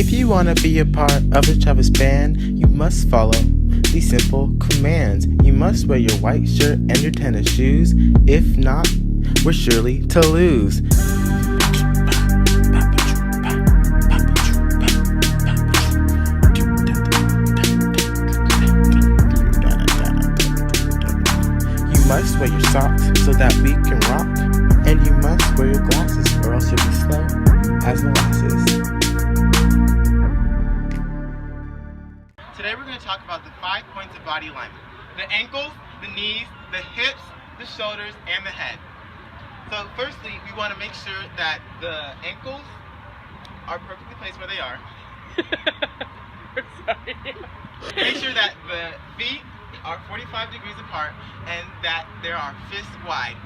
If you want to be a part of the Travis band, you must follow these simple commands. You must wear your white shirt and your tennis shoes. If not, we're surely to lose. You must wear your socks so that we can rock. And you must wear your glasses or else you'll be slow as molasses. Today we're going to talk about the 5 points of body alignment. The ankles, the knees, the hips, the shoulders, and the head. So firstly, we want to make sure that the ankles are perfectly placed where they are. Sorry. Make sure that the feet are 45 degrees apart and that there are fist wide.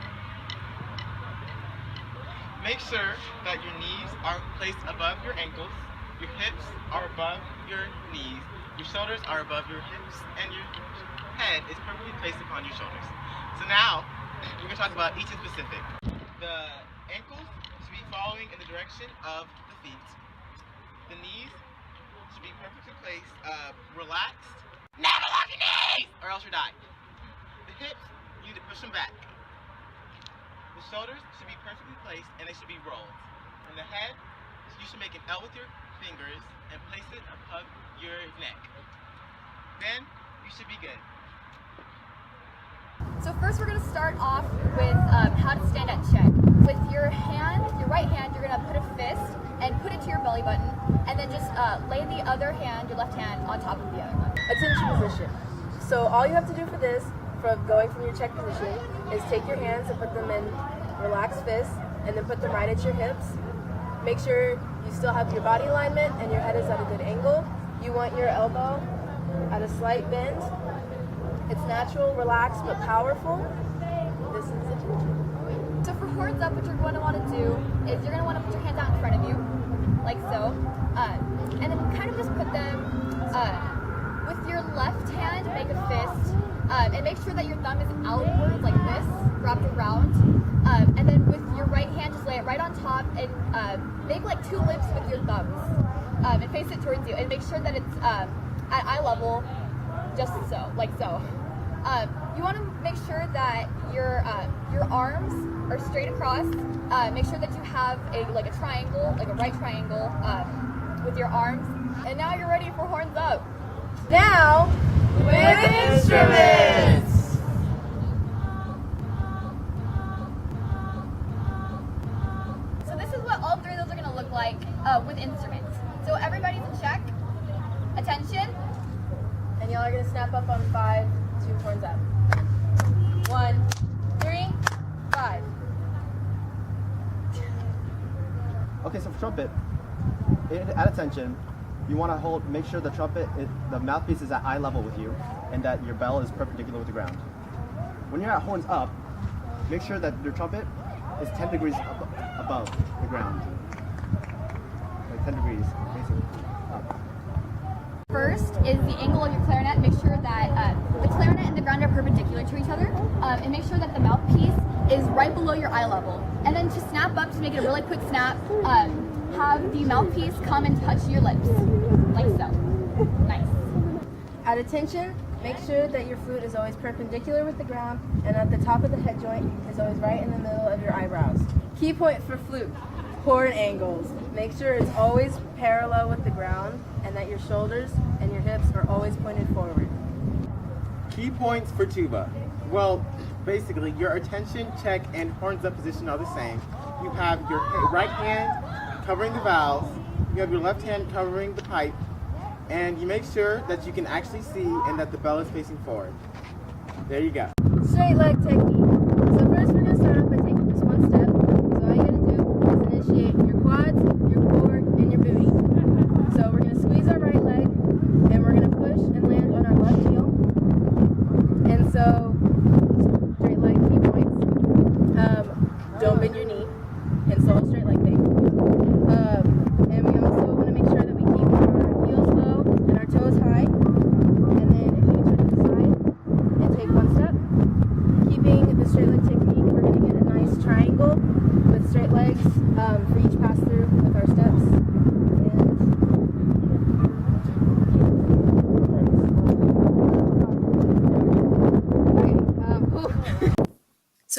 Make sure that your knees are placed above your ankles, your hips are above your knees, your shoulders are above your hips, and your head is perfectly placed upon your shoulders. So now, we're going to talk about each in specific. The ankles should be following in the direction of the feet. The knees should be perfectly placed, relaxed. Never lock your knees! Or else you die. The hips, you need to push them back. The shoulders should be perfectly placed and they should be rolled. And the head, you should make an L with your fingers and place it above your neck. Then, you should be good. So first we're going to start off with how to stand at check. With your hand, your right hand, you're going to put a fist and put it to your belly button, and then just lay the other hand, your left hand, on top of the other one. Attention position. So all you have to do for this, from going from your check position, is take your hands and put them in relaxed fists, and then put them right at your hips. Make sure you still have your body alignment and your head is at a good angle. You want your elbow at a slight bend. It's natural, relaxed, but powerful. This is attention. So for horns up, what you're going to want to do is you're going to want to put your hands out in front of you, like so, and then kind of just put them with your left hand, make a fist, and make sure that your thumb is outward like this, wrapped around, and then with your right hand, just lay it right on top and make like 2 lips with your thumbs, and face it towards you, and make sure that it's at eye level, just so, like so. You want to make sure that your arms are straight across. Make sure that you have a triangle, like a right triangle, with your arms. And now you're ready for horns up. Now, with instruments! So this is what all 3 of those are going to look like with instruments. So everybody's in check. Attention. And y'all are going to snap up on 5, 2 horns up. 1, 3, 5. Okay, so for trumpet, at attention, you want to make sure the trumpet, the mouthpiece is at eye level with you, and that your bell is perpendicular with the ground. When you're at horns up, make sure that your trumpet is 10 degrees above the ground. Like 10 degrees, basically, up. First is the angle of your clarinet. Make sure that the clarinet and the ground are perpendicular to each other, and make sure that the mouthpiece is right below your eye level. And then to snap up, to make it a really quick snap, have the mouthpiece come and touch your lips, like so. Nice. At attention, make sure that your flute is always perpendicular with the ground and at the top of the head joint is always right in the middle of your eyebrows. Key point for flute, horn angles. Make sure it's always parallel with the ground and that your shoulders and your hips are always pointed forward. Key points for tuba. Well, basically, your attention, check, and horns up position are the same. You have your right hand covering the valves, you have your left hand covering the pipe, and you make sure that you can actually see and that the bell is facing forward. There you go. Straight leg technique. So first we're going to start off by taking just one step. So all you got to do is initiate your quads, your core, and your booty. So we're going to squeeze our right leg, and we're going to push and land on our left heel. And so, straight leg key points. Don't bend your knee, and solid straight leg thing. And we also want to make sure that we keep our heels low and our toes high. And then if you can turn to the side and take one step, keeping the straight leg technique, we're going to get a nice triangle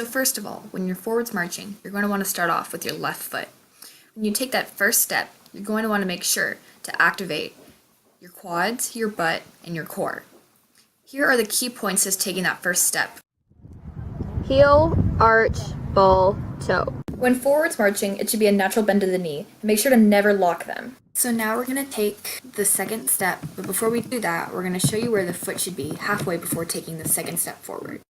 So first of all, when you're forwards marching, you're going to want to start off with your left foot. When you take that first step, you're going to want to make sure to activate your quads, your butt, and your core. Here are the key points to taking that first step. Heel, arch, ball, toe. When forwards marching, it should be a natural bend to the knee. Make sure to never lock them. So now we're going to take the second step, but before we do that, we're going to show you where the foot should be halfway before taking the second step forward.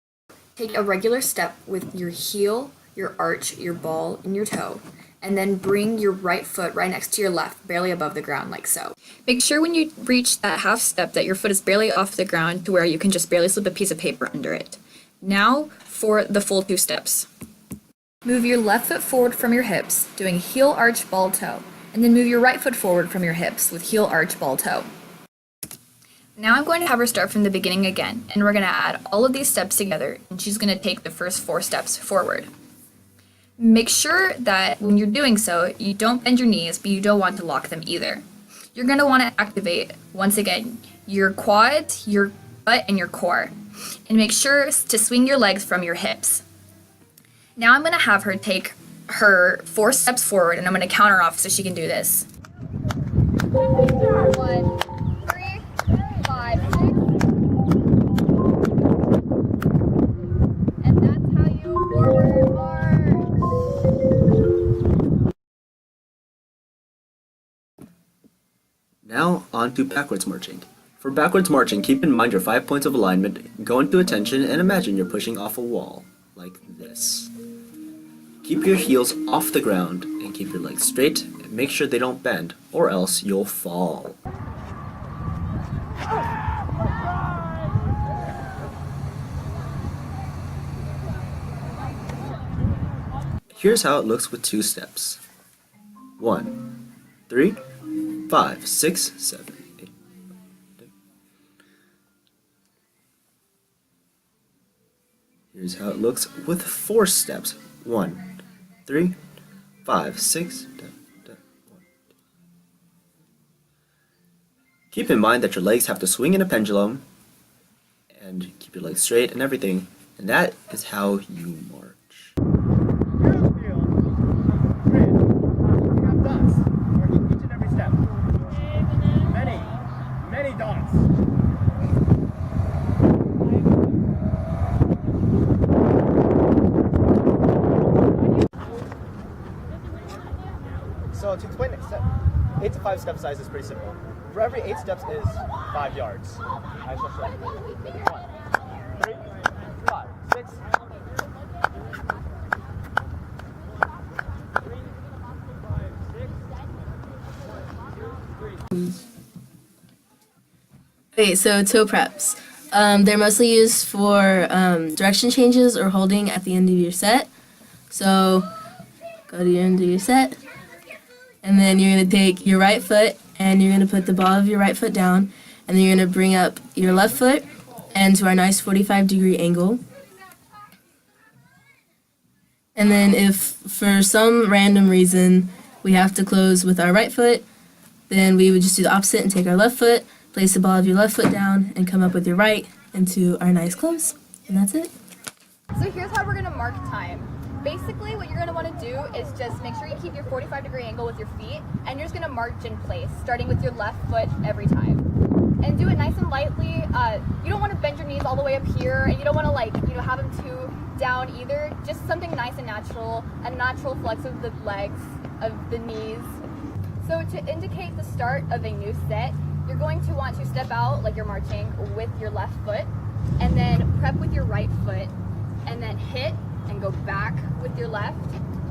Take a regular step with your heel, your arch, your ball, and your toe, and then bring your right foot right next to your left, barely above the ground, like so. Make sure when you reach that half step that your foot is barely off the ground to where you can just barely slip a piece of paper under it. Now for the full 2 steps. Move your left foot forward from your hips, doing heel, arch, ball, toe, and then move your right foot forward from your hips with heel, arch, ball, toe. Now I'm going to have her start from the beginning again, and we're going to add all of these steps together, and she's going to take the first 4 steps forward. Make sure that when you're doing so, you don't bend your knees, but you don't want to lock them either. You're going to want to activate, once again, your quads, your butt, and your core, and make sure to swing your legs from your hips. Now I'm going to have her take her 4 steps forward, and I'm going to count her off so she can do this. 1, 3, 5, 6. And that's how you forward march. Now on to backwards marching. For backwards marching, keep in mind your 5 points of alignment, go into attention, and imagine you're pushing off a wall, like this. Keep your heels off the ground and keep your legs straight and make sure they don't bend or else you'll fall. Here's how it looks with 2 steps. 1, 3, 5, 6, 7, 8. Here's how it looks with 4 steps. 1, 3, 5, 6, 1. Keep in mind that your legs have to swing in a pendulum and keep your legs straight and everything, and that is how you march. Many dots. So to explain it, 8 to 5 step size is pretty simple. For every 8 steps is 5 yards. I shall show you. 1, 3, 5, 6. Okay, so toe preps. They're mostly used for direction changes or holding at the end of your set. So go to your end of your set, and then you're going to take your right foot and you're going to put the ball of your right foot down, and then you're going to bring up your left foot and to our nice 45-degree angle. And then if for some random reason we have to close with our right foot, then we would just do the opposite and take our left foot, place the ball of your left foot down, and come up with your right into our nice close. And that's it. So here's how we're going to mark time. Basically, what you're going to want to do is just make sure you keep your 45-degree angle with your feet, and you're just going to march in place, starting with your left foot every time. And do it nice and lightly. You don't want to bend your knees all the way up here, and you don't want to have them too down either. Just something nice and natural, a natural flex of the legs, of the knees. So to indicate the start of a new set, you're going to want to step out like you're marching with your left foot, and then prep with your right foot, and then hit and go back with your left,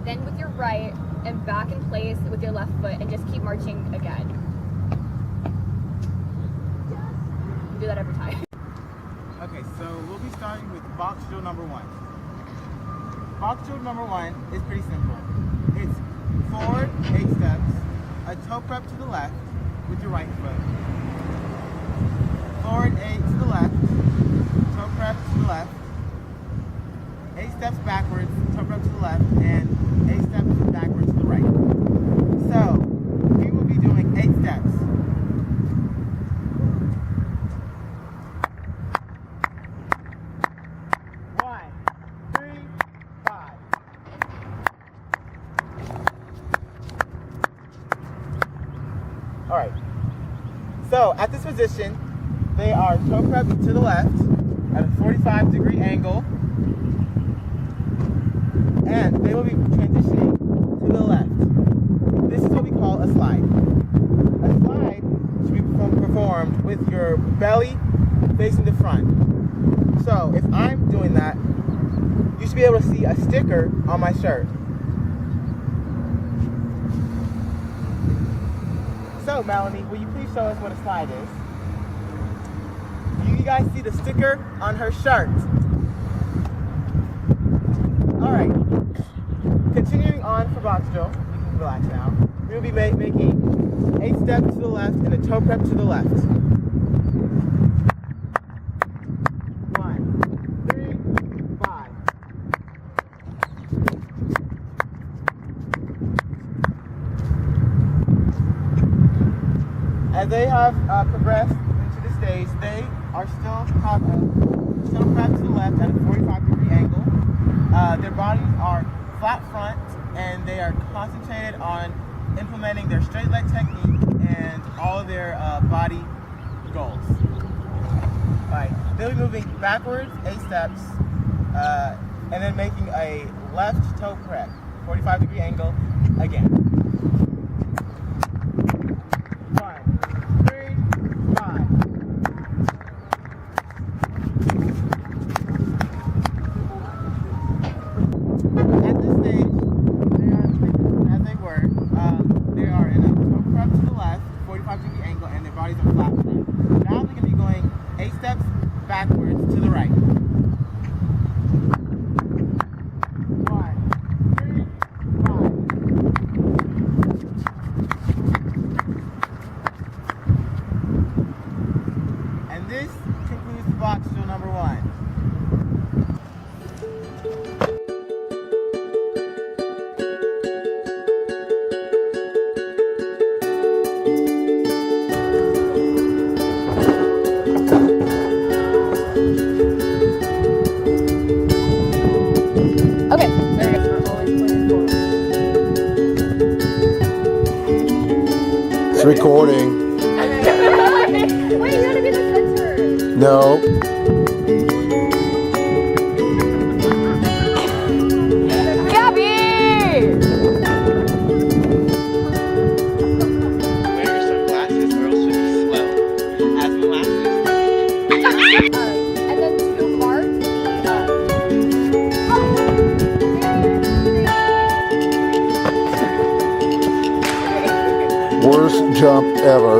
then with your right, and back in place with your left foot, and just keep marching again. You do that every time. Okay, so we'll be starting with box drill number 1. Box drill number 1 is pretty simple. It's forward 8 steps, a toe prep to the left with your right foot. Forward 8 to the left, toe prep to the left, 8 steps backwards, toe prep to the left, and 8 steps backwards to the right. So, we will be doing 8 steps. 1, 3, So at this position, they are toe prepped to the left at a 45-degree angle, and they will be transitioning to the left. This is what we call a slide. A slide should be performed with your belly facing the front. So if I'm doing that, you should be able to see a sticker on my shirt. So Melanie, will you please show us what a slide is? Do you guys see the sticker on her shirt? Alright, continuing on for box drill, you can relax now. We will be making 8 steps to the left and a toe prep to the left. 1, 3, 5. As they have progressed into the stage, they are still prepped to the left at a 45-degree angle. Their bodies are flat front, and they are concentrated on implementing their straight leg technique and all of their body goals. Alright, they'll be moving backwards 8 steps, and then making a left toe prep, 45-degree angle again. 1, 3, 5. At this stage, they are as they were. They are in a toe prep to the left, 45-degree angle, and their bodies are flat front. Now they're going to be going 8 steps backwards to the right. 1, 3, 5. And this concludes box drill number 1. Okay. It's recording. Wait, you gotta be the center. No. Gaby! Wear your sunglasses or else you'll be slow. As molasses. And then to mark Worst jump ever.